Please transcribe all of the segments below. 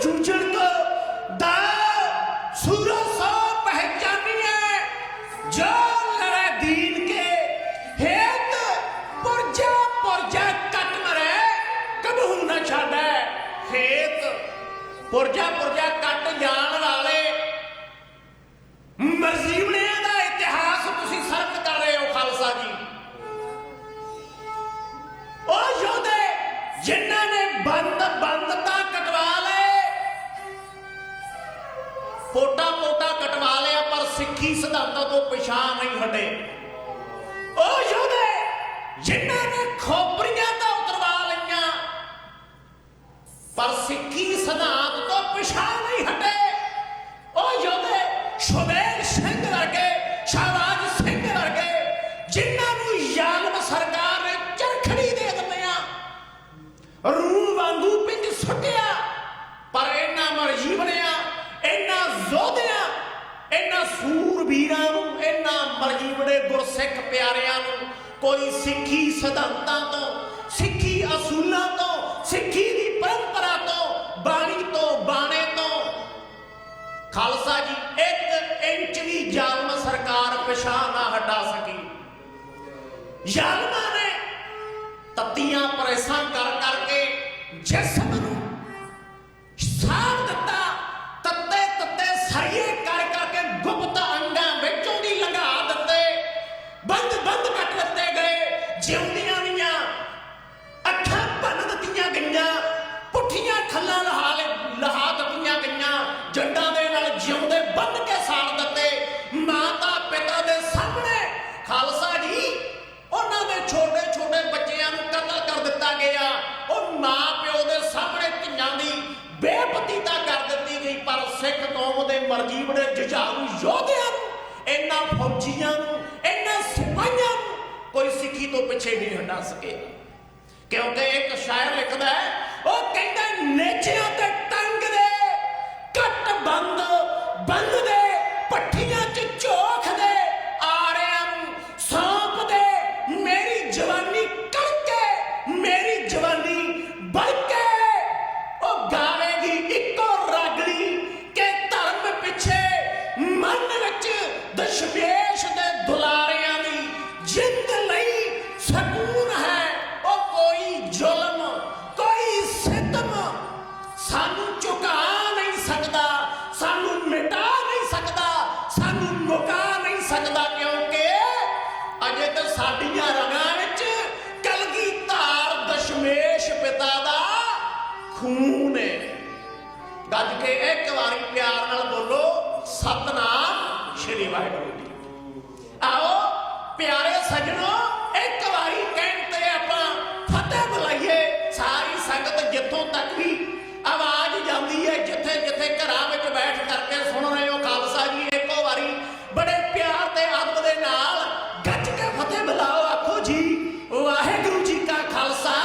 जूझण को दा सूरज सो पहचानी है जो लड़े दीन के हेत पुरजा पुरजा कट मरे कबहू न छाड़े हेत पुरजा पुरजा कट जान वाले मरजीवने का इतिहास तुसी सर्च कर रहे हो खालसा जी। ओ योधे जिन्हां ने बंदता कटवा ले पोटा पोटा कटवा लिया पर सिक्खी सिद्धांतों तो पिछा नहीं हटे। ओ योधे जिन्हां ने खोपरियां तो उतरवा लिया पर सिक्खी सिद्धांत तो पिछा नहीं हटे। ओ योधे सुबेग सिंह वर्गे शहबाज सिंह वर्गे जिन्हां नूं ਜ਼ਾਲਮ सरकार ने चरखड़ी दे दिंदियां रूह वांगू पिंड सुटिया पर इन्हां मरजीवनिया इन्हां योधियां इन्हां सूरबीरां नूं इन्हां मरजीवने गुरसिख प्यारियां नूं कोई सिੱਖੀ सिद्धांतां तो सिੱਖੀ असूलां तो सिੱਖੀ दी परंपरा तो बाणी तो बाणे तो खालसा जी एक इंच भी ਜ਼ਾਲਮ सरकार पिछा ना हटा सकी। ਜ਼ਾਲਮਾਂ ने तत्तियां प्रेसां कर करके जिस्म नूं साड़ दिता तत्ते तत्ते सरिये कर करके गुप्त अंगां विचों दी लंघा दिते बंद बंद कट दिते गए जिउंदियां दियां अखां भन्न दित्तियां गईयां पुठियां खल्लां लहा दित्तियां गईयां जंडां दे नाल जिउंदे बंद के साड़ दिते माता पिता दे सामने खालसा जी उन्हां दे छोटे छोटे बच्चियां नूं कतल कर दिता गया। और मां प्यो दे सामने धीआं दी बेपतीता कर दित्ती गई पर सिख कौम दे मरजीवने जुझारू योधियां नूं इन्हां फौजियां नूं इन्हां सिपाहियां नूं कोई सिੱਖੀ तो पिछे नहीं हटा सके। क्योंकि एक शायर लिखदा है वो कहंदा नेचियां ते टंग दे कट बंद बंद दे पट्ठियां च झोख दे आड़ियां नूं सौंप दे मेरी जवानी करके मेरी जवानी बढ़के ओ गावेगी इको रागड़ी के धर्म पिछे मन विच दशमेश दे दुलारियां दी जिंद लई सकून है ओ कोई जुल्म कोई सितम सानू झुका नहीं सकता सानू मिटा नहीं सकता सानू मुका नहीं सकता। क्योंकि अजे तो साडियां रगां विच कलगीधार दशमेश पिता दा खून है। गज के एक बारी प्यार नाल बोलो सतनाम श्री वाहिगुरू जी। आओ प्यारे सजनों एक बारी कहते आपां फतेह बुलाइए सारी संगत जिथों तक भी आवाज जाती है जिथे जिथे घरां विच बैठ करके सुन रहे हो खालसा जी एक बारी बड़े प्यार ते अदब दे नाल गज के फतेह बुलाओ आखो जी वाहिगुरू जी का खालसा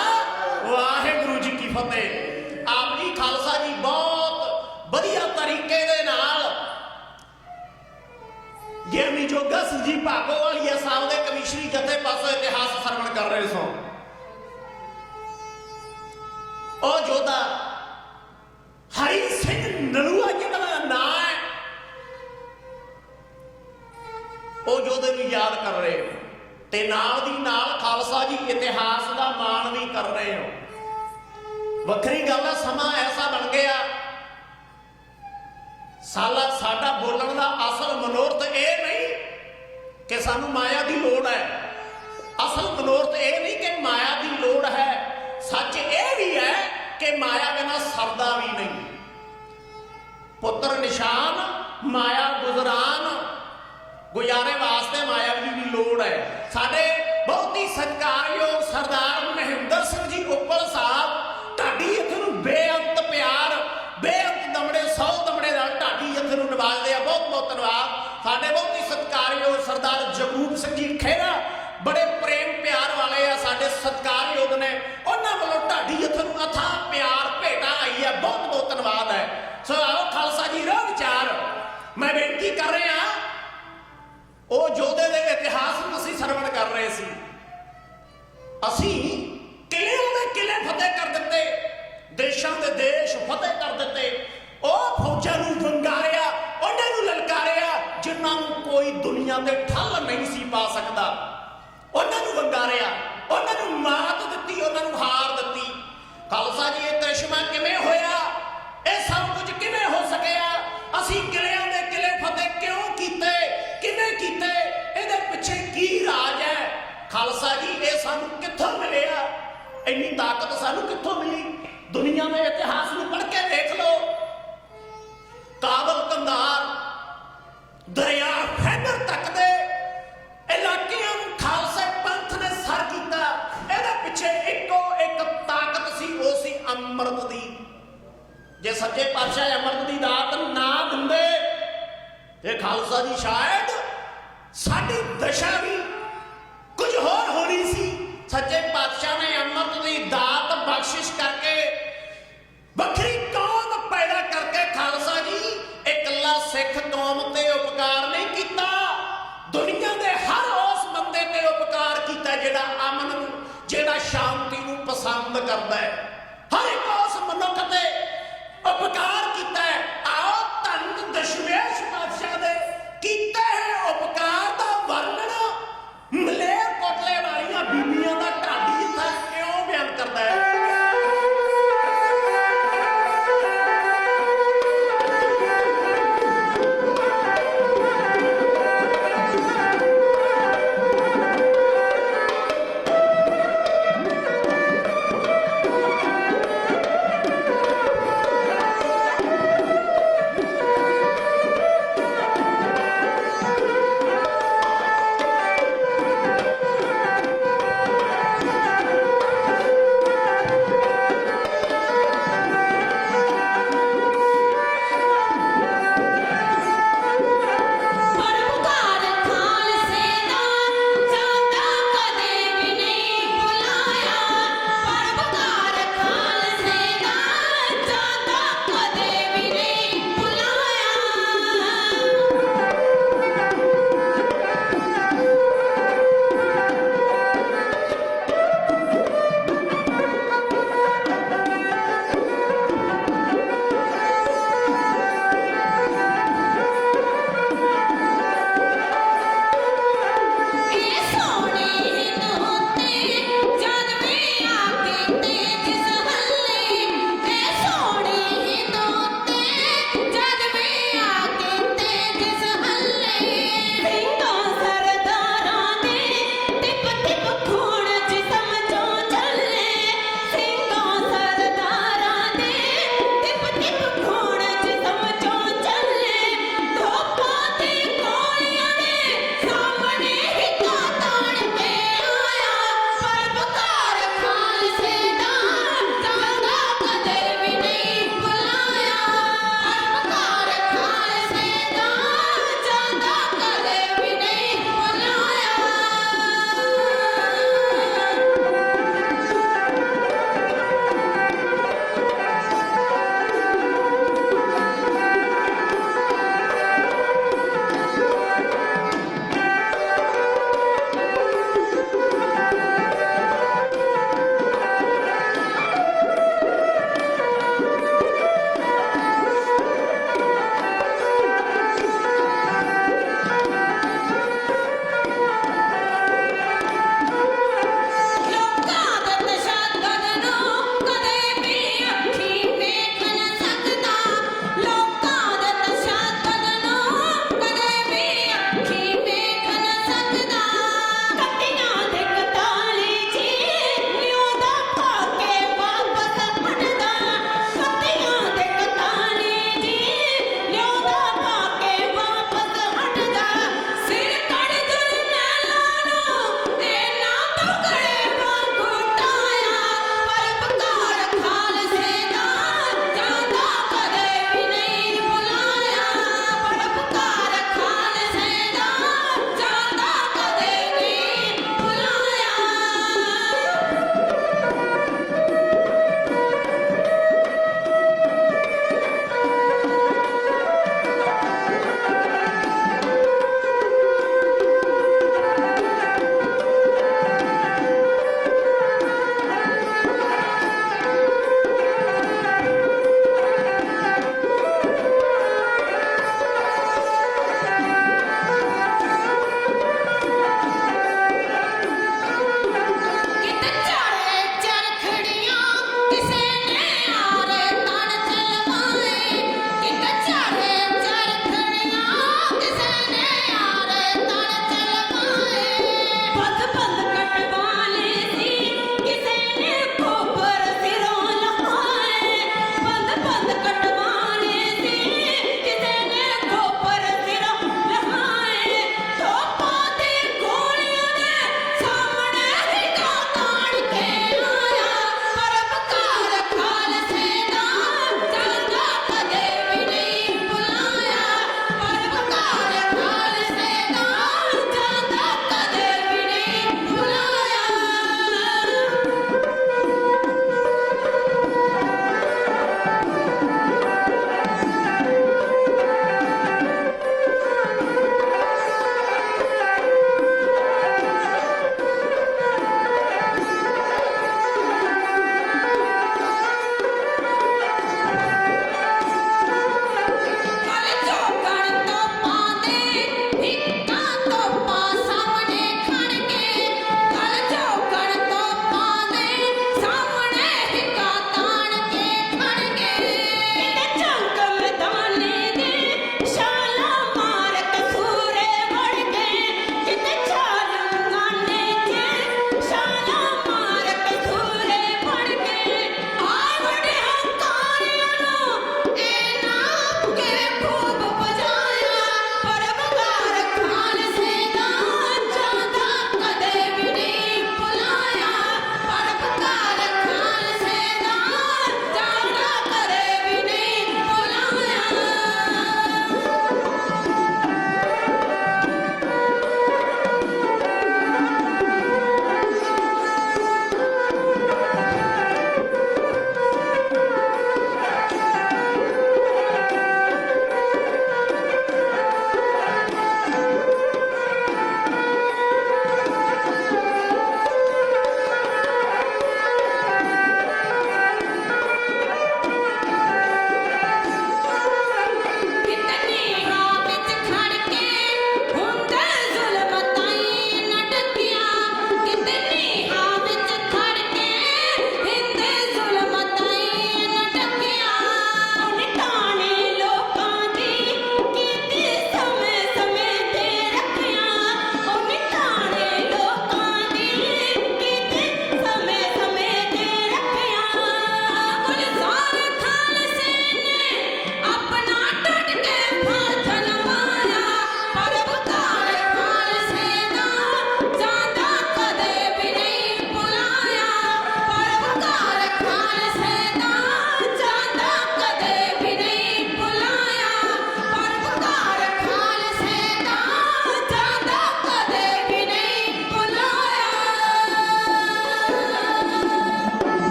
वाहिगुरू जी की फतेह। आप जी खालसा जी बहुत बढ़िया तरीके दे नाल गिरमी जोगा जी भागोवालिया साहब के कमिश्नरी जथे पासों इतिहास सरवण कर रहे सो। ओ जोधा हरी सिंह नलूआ जिन्हां दा नाम है ओ जोधे भी याद कर रहे हो ते नाल दी नाल खालसा जी इतिहास का मान भी कर रहे हो। वखरी गल है समा ऐसा बन गया साडा बोलण का असल मनोरथ ये नहीं कि सानू माया की लोड़ है। असल मनोरथ ये नहीं कि माया की लोड़ है। सच ये भी है कि माया बिना सरदा भी नहीं। पुत्र निशान माया गुजरान गुजारे वास्ते माया की भी लोड़ है। साडे बहुत ही सत्कारयोग सरदार महेंद्र सिंह जी उप्पल साहब ढाडी इत्थे नूं बेअंत प्यार बेअंत दमड़े 100 दमड़े नाल ढाडी इत्थे नूं नवाजदे आ। बहुत बहुत धन्नवाद। साडे बहुत ही सत्कारयोग सरदार जगरूप सिंह जी खेड़ा बड़े प्रेम प्यार वाले आ साडे सत्कारयोग ने उन्हां वल्लों ढाडी इत्थे नूं अथाह प्यार भेटा आई है। बहुत बहुत धन्नवाद है। सो आओ खालसा जी रो विचार मैं बेनती कर रहा ओ जोधे दे इतिहास नूं असीं सरवण कर रहे सी। असीं किले फतेह कर दिते देशां दे देश फतेह कर दिते सानू कित्थों मिली? दुनिया में इतिहास में पढ़ के देख लो। काबल कंधार दरिया खैबर तक दे इलाकिਆਂ ਨੂੰ ਖਾਲਸੇ ਪੰਥ ਨੇ ਸਰ ਕੀਤਾ। ਇਹਦੇ ਪਿੱਛੇ ਇੱਕੋ ਇੱਕ ਤਾਕਤ ਸੀ, ਉਹ ਸੀ ਅੰਮ੍ਰਿਤ ਦੀ। ਜੇ ਸੱਚੇ ਪਾਤਸ਼ਾਹ ਅੰਮ੍ਰਿਤ ਦੀ ਦਾਤ ਨਾ ਦਿੰਦੇ ਤੇ ਖਾਲਸਾ ਜੀ ਸ਼ਾਇਦ ਸਾਡੀ ਦਸ਼ਾ ਵੀ ਕੁਝ ਹੋਰ ਹੋਣੀ ਸੀ। ਸੱਚੇ ਪਾਤਸ਼ਾਹ ਨੇ ਅੰਮ੍ਰਿਤ ਦੀ ਦਾਤ ਬਖਸ਼ਿਸ਼ ਕਰਕੇ ਵੱਖਰੀ ਕੌਮ ਪੈਦਾ ਕਰਕੇ ਖਾਲਸਾ ਜੀ ਇਕੱਲਾ ਸਿੱਖ ਕੌਮ ਤੇ ਉਪਕਾਰ ਨਹੀਂ ਕੀਤਾ, ਦੁਨੀਆ ਦੇ ਹਰ ਉਸ ਬੰਦੇ ਤੇ ਉਪਕਾਰ ਕੀਤਾ ਜਿਹੜਾ ਅਮਨ ਨੂੰ, ਜਿਹੜਾ ਸ਼ਾਂਤੀ ਨੂੰ ਪਸੰਦ ਕਰਦਾ ਹੈ। ਹਰ ਇੱਕ ਉਸ ਮਨੁੱਖ ਤੇ ਉਪਕਾਰ ਕੀਤਾ ਹੈ। ਆਓ ਧੰਨ ਦਸ਼ਮੇਸ਼ ਪਾਤਸ਼ਾਹ ਦੇ ਕੀਤੇ ਹੋਏ ਉਪਕਾਰ ਦਾ ਵਰਣਨ ਮਲੇਰਕੋਟਲੇ ਵਾਲੀਆਂ ਬੀਬੀਆਂ ਦਾ ਢਾਡੀ ਇੱਥੇ ਕਿਉਂ ਬਿਆਨ ਕਰਦਾ ਹੈ?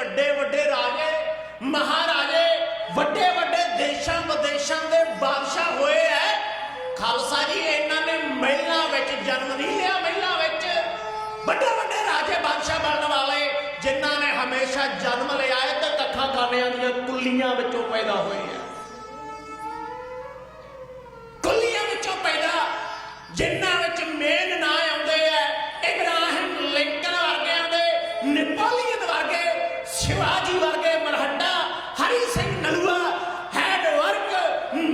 ਵੱਡੇ ਵੱਡੇ ਰਾਜੇ महाराजे ਵੱਡੇ ਵੱਡੇ देशों विदेशों के बादशाह होए है। खालसा जी इन्होंने महिला विच जन्म नहीं लिया, महिला विच ਵੱਡੇ ਵੱਡੇ राजे बादशाह बनने वाले जिन्हों ने हमेशा जन्म लिया है तो कखा खाने दी कुल्लियां विचों पैदा हुए हैं, कुल्लियां विचों पैदा जिन्हां विच मेन ना आउंदे है इब्राहिम लिंकन वर्गियां दे, नेपोलियन वर्गे, शिवाजी वर्गे, मरहट्टा, हरी सिंह नलूआ, हैडवर्क,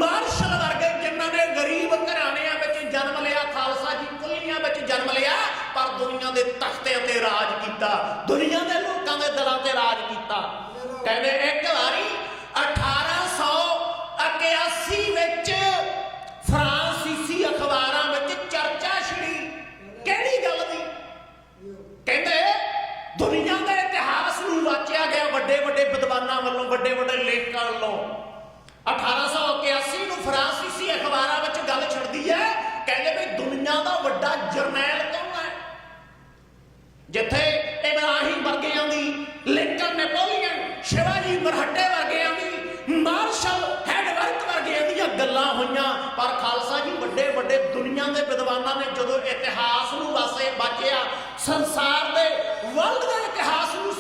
मार्शल वर्गे जिन्हां ने गरीब घराणियां विच जन्म लिया। खालसा जी कुल्लियां विच जन्म लिया पर दुनिया के तख्ते ते राज किया, दुनिया के लोगों के दिलों ते राज किया। कहते एक बारी 1881 विच फ्रांसीसी अखबारां विच चर्चा छिड़ी, किहड़ी गल दी? कहते दुनिया के इतिहास नूं वाचिया गया वड्डे वड्डे विद्वानां वल्लों, वड्डे वड्डे लेखकां वल्लों। 1881 नूं फ्रांसीसी अखबारां विच गल छिड़दी है, कहते भी दुनिया का वड्डा जरनैल कौन है? जिथे इब्राहिम वर्गियां दी, लिंकन, नेपोलियन, शिवाजी, मरहट्टे वर्गियां दी, मार्शल, हैडवर्क वर्गियां दी गल्लां होईयां, पर खालसा जी वड्डे वड्डे दुनिया के विद्वानां ने जदों इतिहास नूं वासे बाचिया, संसार दे वर्ल्ड के इतिहास नूं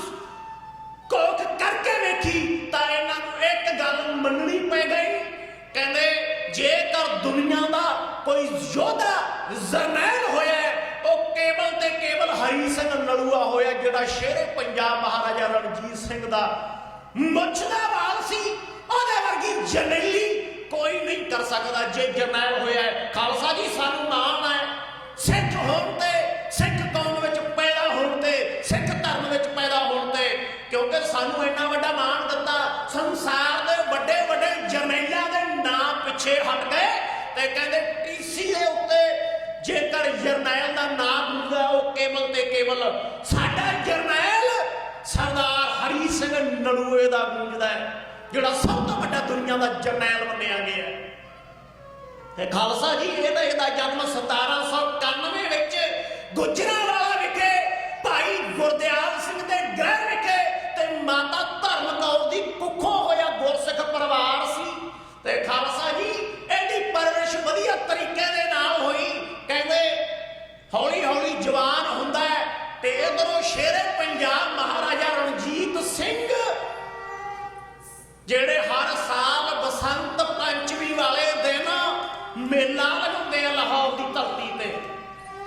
कोख करके वेखी तां इन्हां नूं एक गल मननी पै गई। कहंदे जेकर दुनिया का कोई योद्धा जरनैल होया वो केवल ते केवल हरी सिंह नलूआ होया, जिहड़ा शेरे पंजाब महाराजा रणजीत सिंह दा मुੱਛ दा वाल सी, ओहदे वर्गी जरनैली कोई नहीं कर सकता जे जरनैल होया है। खालसा जी सानू नाम है सिख होण ते, सिख कौम विच पैदा होण ते, सिख धर्म विच पैदा होण ते, क्योंकि सानू इन्ना वड्डा मान दिता। संसार दे वड्डे वड्डे जरनैलां दे नाम पिछे हट गए ते कहंदे टीसी दे उत्ते जेकर जरनैल दा नाम होगा वो केवल ते केवल साडा जरनैल सरदार हरी सिंह नलूए दा गूंजदा है, जिहड़ा सब तो वड्डा दुनिया का जरनैल मन्निया गया है। ते खालसा जी इहदा जन्म 1791 विच गुजरांवाला विखे भाई गुरदियाल सिंह दे गृह विखे ते माता धर्म कौर दी कुखों होया गुरसिख परिवार सी। ते खालसा जी इहदी परवरिश वधिया तरीके दे नाल होई। कहंदे हौली हौली जवान हुंदा है ते इधरों शेरे पंजाब महाराजा रणजीत सिंह ਜਿਹੜੇ हर साल बसंत पंचमी वाले दिन मेला लगाते हैं लाहौर की धरती ते,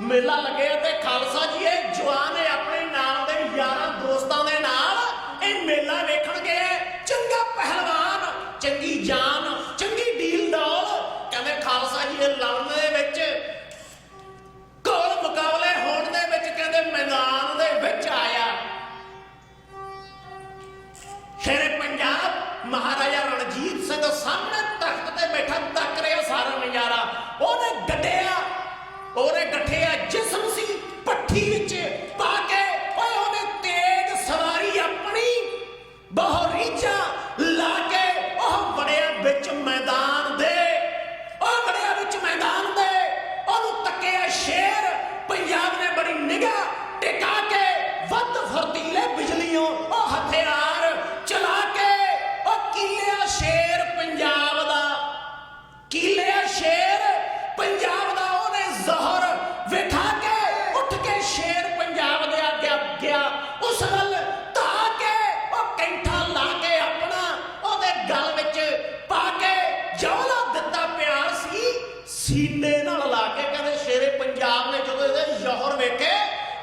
मेला लगे ते खालसा जी ये जवान है अपने नाल दे यारां दोस्तां दे नाल ये मेला वेखण गए। चंगा पहलवान, चंगी जान, चंगी डील डौल, कहते खालसा जी ये लड़न दे विच कोल मुकाबले होण दे विच कहते मैदान दे विच आया। शेरे पंजाब महाराजा रणजीत सिंह सामने तख्त ते बैठा तक रहा सारा नजारा। ओने गठिया जिसम सी पट्ठी विच पाके ओने तेज सवारी अपनी बहुत रीझा ला के बड़िया बिच मैदान दे, बड़िया बिच मैदान दे ओनू तकिया शेर पंजाब ने बड़ी निगाह टिका के वध फुर्तीले बिजलियों हथियार चला के कीलिया शेर पंजाब दा, कीलिया शेर पंजाब दा ओने जहर विखा के उठ के शेर पंजाब दे आगे गया। उस गल धा के कैंठा ला के अपना ओदे गल विच पा के जौला दिता प्यार सी सीने नाल ला के। कहंदे शेरे पंजाब ने जदों इहदे जौहर वेखे,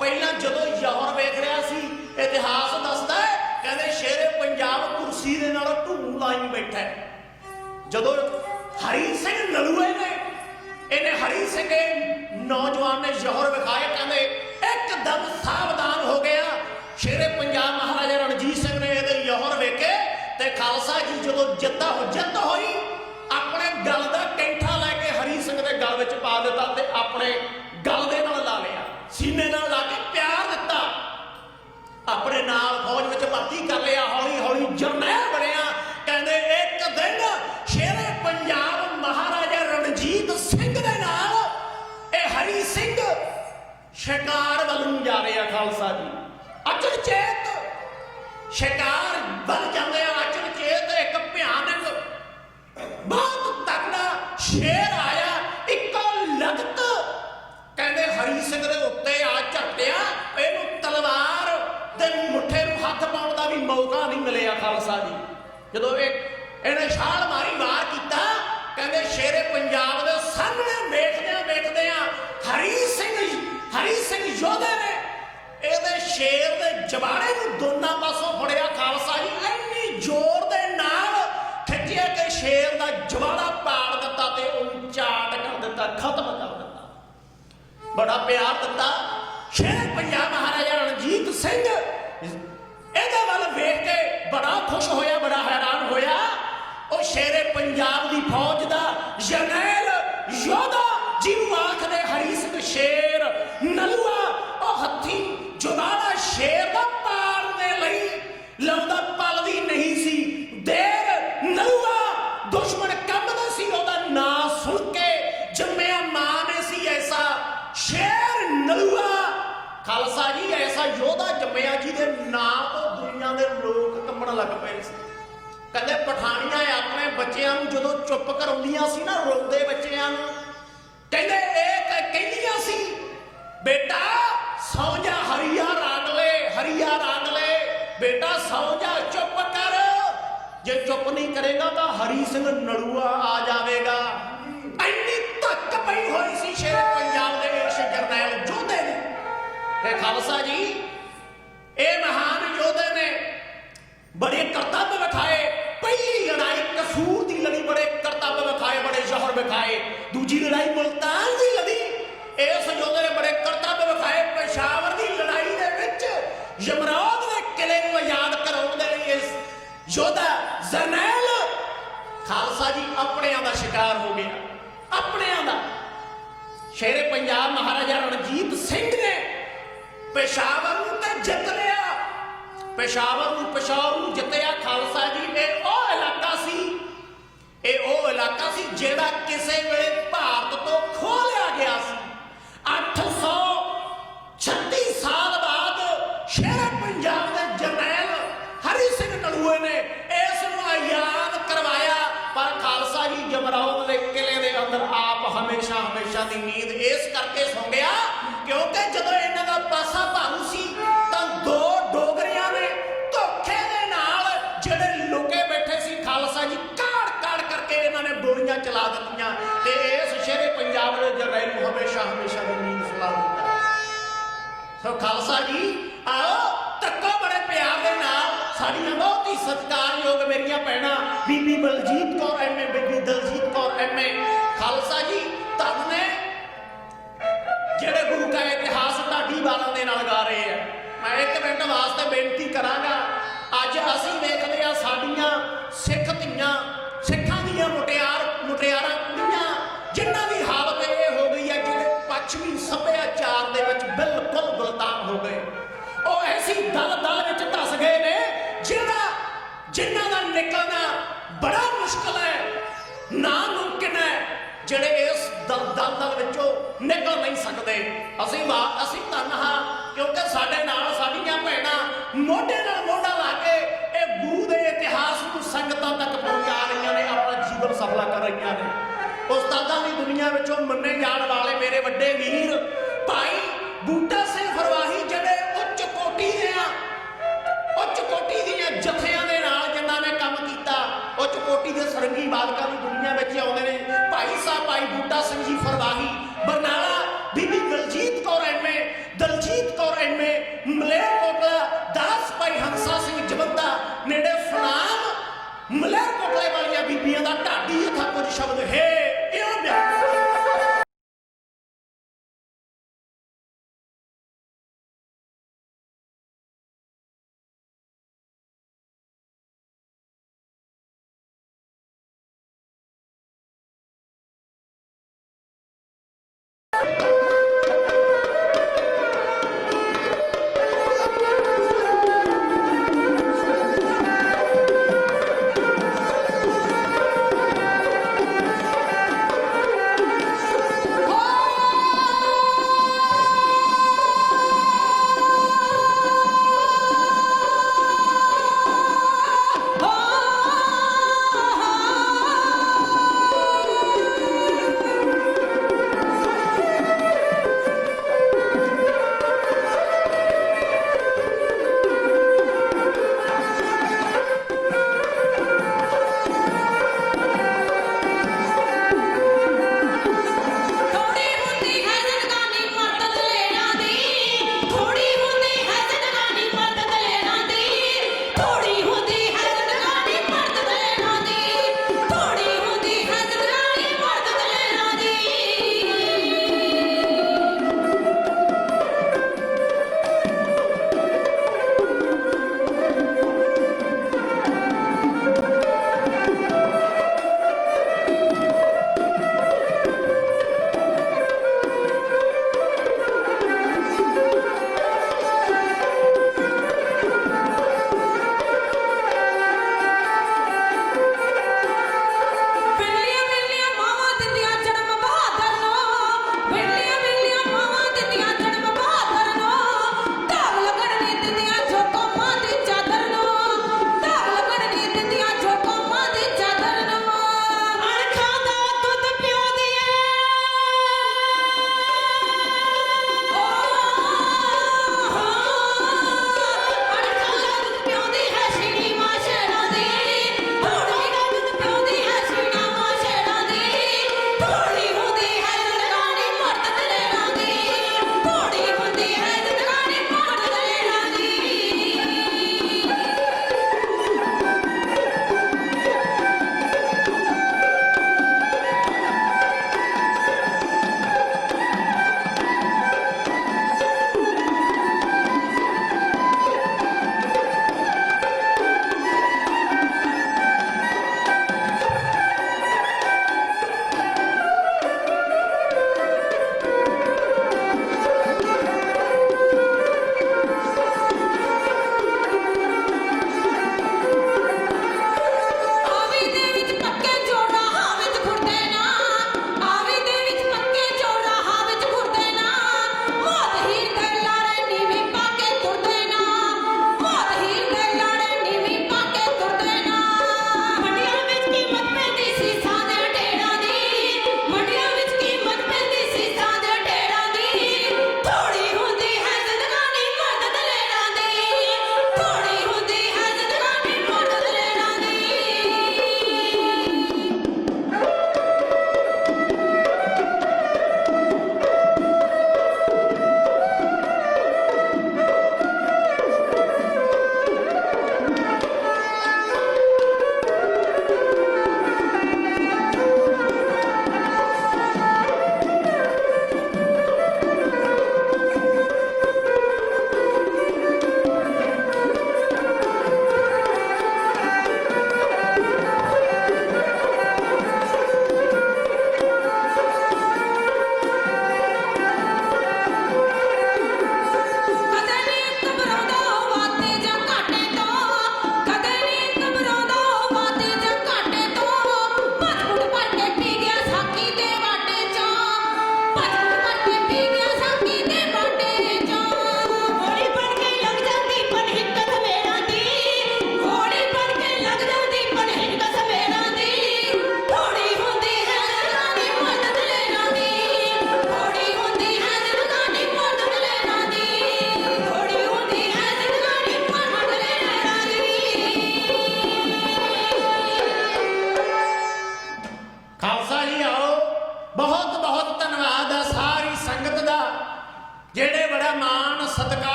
पहला जदों जौहर वेख रहा सी इतिहास दसदा है, कहंदे शेरे पंजाब कुर्सी दे नाल ढूं लाई बैठा है। जदों हरी सिंह नलूए ने इन्हें हरी सिंह नौजवान ने जौहर विखाए, कहंदे एकदम सावधान हो गया। शेरे पंजाब महाराजा रणजीत सिंह ने इहदे जौहर वेखे ते खालसा जी जदों जिद्द होई अपने गल दा कैंठा लैके हरी सिंह दे गल विच पा दिता ते अपने गल दे नाल ला लिया, सीने नाल ला के प्यार दिता, अपने नाल फौज विच भर्ती कर लिया, हौली हौली जरनैल बनिया। कहंदे एक दिन शेरे पंजाब महाराजा रणजीत सिंह दे नाल हरी सिंह शिकार वल जा रहे खालसा जी। अचनचेत शिकार बन जाते हैं अचनचेत एक भयानक बहुत तगड़ा शेर आया इको लगत कहते हरी सिंह दे उत्ते आ झपटिया इहनूं तलवार दे मुठे नूं हथ पाउण दा भी मौका नहीं मिलिया खालसा जी जदों इहने छाल मारी वार कीता कहते शेरे पंजाब दे सामने वेखदियां हरी सिंह योधे ने ਇਹਦੇ ਸ਼ੇਰ ਦੇ ਜਬਾੜੇ ਨੂੰ ਦੋਨਾਂ ਪਾਸੋਂ ਫੜਿਆ ਖਾਲਸਾ ਜੀ ਇੰਨੀ ਜ਼ੋਰ ਦੇ ਨਾਲ ਖਿੱਚਿਆ ਕਿ ਸ਼ੇਰ ਦਾ ਜਬਾੜਾ ਪਾੜ ਦਿੱਤਾ ਤੇ ਉਹਨੂੰ ਚਾਟ ਕਰ ਦਿੱਤਾ ਖਤਮ ਕਰ ਦਿੱਤਾ ਬੜਾ ਪਿਆਰ ਦਿੱਤਾ ਸ਼ੇਰ ਪੰਜਾਬ ਮਹਾਰਾਜਾ ਰਣਜੀਤ ਸਿੰਘ ਇਹਦੇ ਵੱਲ ਵੇਖ ਕੇ ਬੜਾ ਖੁਸ਼ ਹੋਇਆ ਬੜਾ ਹੈਰਾਨ ਹੋਇਆ ਉਹ ਸ਼ੇਰੇ ਪੰਜਾਬ ਦੀ ਫੌਜ ਦਾ ਜਰਨੈਲ ਯੋਧਾ ਜਿਹਨੂੰ ਆਖਦੇ ਹਰੀ ਸਿੰਘ ਸ਼ੇਰ ਨਲੂਆ ਉਹ ਹੱਥੀ ਜੁਗਾੜਾ ਸ਼ੇਰ ਦਾ ਪਾੜਨੇ ਲਈ ਲਾਉਂਦਾ ਪਲਦੀ ਨਹੀਂ ਸੀ ਦੇਰ ਨਲੂਆ ਦੁਸ਼ਮਣ ਕੰਬਦਾ ਸੀ ਉਹਦਾ ਨਾਂ ਸੁਣ ਕੇ ਜੰਮਿਆ ਮਾਂ ਨੇ ਸੀ ਐਸਾ ਸ਼ੇਰ ਨਲੂਆ ਖਾਲਸਾ ਜੀ ਐਸਾ ਯੋਧਾ ਜੰਮਿਆ ਜਿਹਦੇ ਨਾਂ ਤੋਂ ਦੁਨੀਆ ਦੇ ਲੋਕ ਕੰਬਣ ਲੱਗ ਪਏ ਸੀ ਕਹਿੰਦੇ ਪਠਾਨੀਆਂ ਆਪਣੇ ਬੱਚਿਆਂ ਨੂੰ ਜਦੋਂ ਚੁੱਪ ਕਰਾਉਂਦੀਆਂ ਸੀ ਨਾ ਰੋਂਦੇ ਬੱਚਿਆਂ ਨੂੰ ਕਹਿੰਦੇ ਇਹ ਕਹਿੰਦੀਆਂ ਸੀ बेटा सौ जा हरिया राग ले बेटा सौ जा चुप कर जे चुप नहीं करेगा तो हरी सिंह नलूआ आ जाएगा इन्नी धक्क पई हुई सी शेर पंजाब दे इस जरनैल योधे ने खालसा जी ए महान योधे ने बड़े करतब विखाए पहली लड़ाई कसूर की लड़ी बड़े करतब विखाए बड़े जौहर विखाए दूजी लड़ाई मुल्तान की लड़ी इस योधे ने बड़े करतब विखाए पेशावर की लड़ाई दे विच यमराज दे किले नूं आजाद कराउण दे लई इस योधा जरनैल खालसा जी अपणियां दा शिकार हो गया अपणियां दा शेरे पंजाब महाराजा रणजीत सिंह ने पेशावर नूं ते जित लिया पेशावर नूं जितया खालसा जी ने ਉਹ इलाका सी ਜਿਹੜਾ ਕਿਸੇ ਵੇਲੇ ਭਾਰਤ ਤੋਂ ਖੋਹ ਲਿਆ ਗਿਆ ਸੀ 836 ਸਾਲ ਬਾਅਦ ਸ਼ੇਰ ਪੰਜਾਬ ਦੇ ਜਰਨੈਲ ਹਰੀ ਸਿੰਘ ਨਲੂਏ ਨੇ ਇਸ ਨੂੰ ਆਜ਼ਾਦ ਕਰਵਾਇਆ ਪਰ ਖਾਲਸਾ ਜੀ ਜਮਰੌਦ ਦੇ ਕਿਲੇ ਦੇ ਅੰਦਰ ਆਪ ਹਮੇਸ਼ਾ ਦੀ ਨੀਂਦ ਇਸ ਕਰਕੇ ਸੌਂ ਗਿਆ ਕਿਉਂਕਿ ਜਦੋਂ ਇਹਨਾਂ ਦਾ ਪਾਸਾ ਭਾਰੂ ਸੀ ਤਾਂ ਦੋ ਡੋਗਰਿਆਂ ਨੇ ਧੋਖੇ ਦੇ ਨਾਲ ਜਿਹੜੇ ਲੁਕੇ ਬੈਠੇ ਸੀ ਖਾਲਸਾ ਜੀ ਕਾੜ ਕਰਕੇ ਇਹਨਾਂ ਨੇ ਗੋਲੀਆਂ ਚਲਾ ਦਿੱਤੀਆਂ ਤੇ ਇਸ ਸ਼ੇਰੇ ਪੰਜਾਬ ਦੇ ਜਰਨੈਲ ਨੂੰ ਹਮੇਸ਼ਾ ਦੀ ਨੀਂਦ ਸੁਲਾ ਦਿੱਤਾ ਸੋ ਖਾਲਸਾ ਜੀ आओ तक्को बड़े प्यार दे नाल साड़ियां बहुत ही सत्कारयोग मेरियां भैणां बीबी बलजीत कौर एमए बीबी दलजीत कौर एमए खालसा जी तुहानू ने जेड़े गुरु का इतिहास ढाडी वालों दे नाल गा रहे हैं मैं एक मिनट वास्ते बेनती करांगा अज असीं वेखदे आ साडीआं सिख धीआं सिखां दीआं मुटियारां कुड़ियां जिन्हां दी हालत ये हो गई है जिहड़े पश्चिमी सभ्याचार दे विच बिल्कुल गुलतान हो गए ਉਹ ਐਸੀ ਦਲ ਵਿੱਚ ਧਸ ਗਏ ਨੇ ਜਿਨ੍ਹਾਂ ਦਾ ਨਿਕਲਣਾ ਬੜਾ ਮੁਸ਼ਕਲ ਹੈ ਨਾਮੁਮਕਿਨ ਹੈ ਜਿਹੜੇ ਇਸ ਦਲ ਵਿੱਚੋਂ ਨਿਕਲ ਨਹੀਂ ਸਕਦੇ ਅਸੀਂ ਧੰਨ ਕਿਉਂਕਿ ਸਾਡੇ ਨਾਲ ਸਾਡੀਆਂ ਭੈਣਾਂ ਮੋਢੇ ਨਾਲ ਮੋਢਾ ਲਾ ਕੇ ਇਹ ਗੁਰੂ ਦੇ ਇਤਿਹਾਸ ਨੂੰ ਸੰਗਤਾਂ ਤੱਕ ਪਹੁੰਚਾ ਰਹੀਆਂ ਨੇ ਆਪਣਾ ਜੀਵਨ ਸਫਲਾ ਕਰ ਰਹੀਆਂ ਨੇ ਉਸਤਾਦਾਂ ਦੀ ਦੁਨੀਆ ਵਿੱਚੋਂ ਮੰਨੇ ਜਾਣ ਵਾਲੇ ਮੇਰੇ ਵੱਡੇ ਵੀਰ ਭਾਈ ਬੂਟਾ ਸਿੰਘ ਫਰਵਾਹੀ ਜਿਹੜੇ ਉੱਚ ਕੋਟੀ ਦੀਆਂ ਜਥਿਆਂ ਦੇ ਨਾਲ ਜਿਨ੍ਹਾਂ ਨੇ ਕੰਮ ਕੀਤਾ ਉੱਚ ਕੋਟੀ ਦੇ ਸਰੰਗੀ ਬਾਦਕਾਂ ਦੀ ਦੁਨੀਆ ਵਿੱਚ ਆਉਂਦੇ ਨੇ ਭਾਈ ਸਾਹਿਬ ਭਾਈ ਬੂਟਾ ਸਿੰਘ ਜੀ ਫਰਵਾਹੀ ਬਰਨਾਲਾ ਬੀਬੀ ਦਲਜੀਤ ਕੌਰ ਐਮਏ ਮਲੇਰਕੋਟਲਾ ਦਾਸ ਭਾਈ ਹੰਸਾ ਸਿੰਘ ਜਵੰਦਾ ਨੇੜੇ ਸੁਨਾਮ ਮਲੇਰਕੋਟਲੇ ਵਾਲੀਆਂ ਬੀਬੀਆਂ ਦਾ ਢਾਡੀ ਇੱਥਾ ਕੁਝ ਸ਼ਬਦ ਹੈ ਇਉਂ ਬਿਆਨ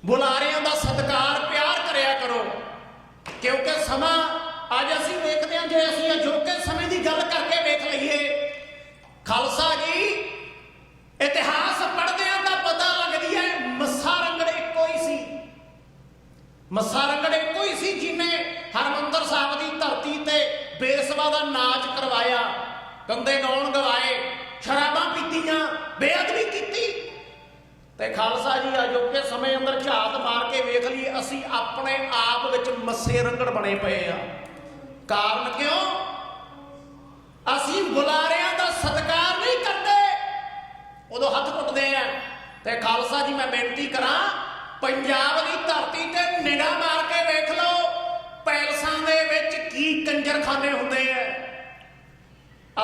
ਬੁਲਾਰਿਆਂ ਦਾ ਸਤਿਕਾਰ ਪਿਆਰ ਕਰਿਆ ਕਰੋ, ਕਿਉਂਕਿ ਸਮਾਂ ਅੱਜ ਅਸੀਂ ਵੇਖਦੇ ਹਾਂ। ਜੇ ਅਸੀਂ ਅਜੋਕੇ ਸਮੇਂ ਦੀ ਗੱਲ ਕਰਕੇ ਵੇਖ ਲਈਏ, ਖਾਲਸਾ ਜੀ ਇਤਿਹਾਸ ਪੜ੍ਹਦੇ ਹਾਂ ਤਾਂ ਪਤਾ ਲੱਗਦੀ ਹੈ ਮੱਸਾ ਰੰਗੜ ਇੱਕੋ ਹੀ ਸੀ। ਮੱਸਾ ਰੰਗੜ ਇੱਕੋ ਹੀ ਸੀ ਜਿਹਨੇ ਹਰਮੰਦਰ ਸਾਹਿਬ ਦੀ ਧਰਤੀ ਤੇ ਬੇਸਵਾ ਦਾ ਨਾਚ ਕਰਵਾਇਆ, ਕੰਦੇ ਗਾਉਣ ਗਵਾਏ, ਸ਼ਰਾਬਾਂ ਪੀਤੀਆਂ, ਬੇਅਦਬੀ ਕੀਤੀ। ਤੇ ਖਾਲਸਾ ਜੀ ਅਜੋਕੇ ਸਮੇਂ ਅੰਦਰ ਝਾਤ ਮਾਰ ਕੇ ਵੇਖ ਲਈ, ਅਸੀਂ ਆਪਣੇ ਆਪ ਵਿੱਚ ਮੱਸੇ ਰੰਗੜ ਬਣੇ ਪਏ ਆ। ਕਾਰਨ ਕਿਉਂ? ਅਸੀਂ ਬੁਲਾਰਿਆਂ ਦਾ ਸਤਿਕਾਰ ਨਹੀਂ ਕਰਦੇ, ਉਦੋਂ ਹੱਥ ਟੁੱਟਦੇ ਆ। ਤੇ ਖਾਲਸਾ ਜੀ ਮੈਂ ਬੇਨਤੀ ਕਰਾਂ, ਪੰਜਾਬ ਦੀ ਧਰਤੀ ਤੇ ਨਿਗਾਹ ਮਾਰ ਕੇ ਵੇਖ ਲਓ, ਪੈਲਸਾਂ ਦੇ ਵਿੱਚ ਕੀ ਕੰਜਰਖਾਨੇ ਹੁੰਦੇ ਆ।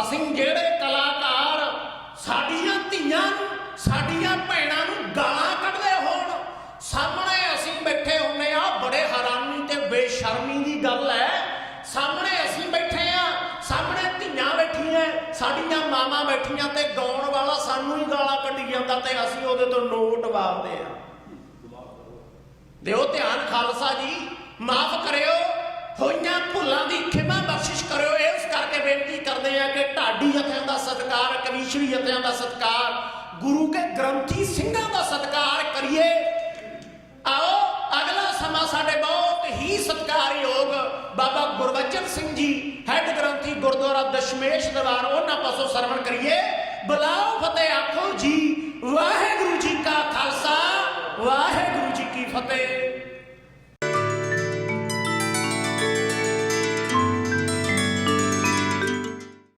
ਅਸੀਂ ਜਿਹੜੇ ਕਲਾਕਾਰ ਸਾਡੀਆਂ ਧੀਆਂ ਨੂੰ, ਸਾਡੀਆਂ ਭੈਣਾਂ ਨੂੰ ਗਾਲਾਂ ਕੱਢਦੇ ਹੋਣ, ਸਾਹਮਣੇ ਅਸੀਂ ਬੈਠੇ ਹੁੰਦੇ ਆ। ਬੜੇ ਹੈਰਾਨੀ ਤੇ ਬੇਸ਼ਰਮੀ ਦੀ ਗੱਲ ਹੈ, ਸਾਹਮਣੇ ਅਸੀਂ ਬੈਠੇ ਆ, ਸਾਹਮਣੇ ਧੀਆਂ ਬੈਠੀਆਂ, ਸਾਡੀਆਂ ਮਾਵਾਂ ਬੈਠੀਆਂ, ਤੇ ਗਾਉਣ ਵਾਲਾ ਸਾਨੂੰ ਹੀ ਗਾਲਾਂ ਕੱਢੀ ਜਾਂਦਾ ਤੇ ਅਸੀਂ ਉਹਦੇ ਤੋਂ ਨੋਟ ਵਾਰਦੇ ਆ। ਦਿਓ ਧਿਆਨ ਖਾਲਸਾ ਜੀ, ਮਾਫ ਕਰਿਓ, ਹੋਈਆਂ ਭੁੱਲਾਂ ਦੀ ਖਿਮਾ ਬਖਸ਼ਿਸ਼ ਕਰਿਓ। ਇਸ ਕਰਕੇ ਬੇਨਤੀ ਕਰਦੇ ਆ ਕਿ ਢਾਡੀ ਜਥਿਆਂ ਦਾ ਸਤਿਕਾਰ, ਕਵੀਸ਼ਰੀ ਜਥਿਆਂ ਦਾ ਸਤਿਕਾਰ, ਗੁਰੂ ਕੇ ਗ੍ਰੰਥੀ ਸਿੰਘਾਂ ਦਾ ਸਤਿਕਾਰ ਕਰੀਏ। ਆਓ ਅਗਲਾ ਸਮਾਂ ਸਾਡੇ ਬਹੁਤ ਹੀ ਸਤਿਕਾਰਯੋਗ ਬਾਬਾ ਗੁਰਬਚਨ ਸਿੰਘ ਜੀ, ਹੈੱਡ ਗ੍ਰੰਥੀ ਗੁਰਦੁਆਰਾ ਦਸ਼ਮੇਸ਼ ਦਰਬਾਰ, ਉਹਨਾਂ ਪਾਸੋਂ ਸਰਵਣ ਕਰੀਏ। ਬੁਲਾਓ ਫਤਿਹ ਆਖੋ ਜੀ। ਵਾਹਿਗੁਰੂ ਜੀ ਕਾ ਖਾਲਸਾ, ਵਾਹਿਗੁਰੂ ਜੀ ਕੀ ਫਤਿਹ।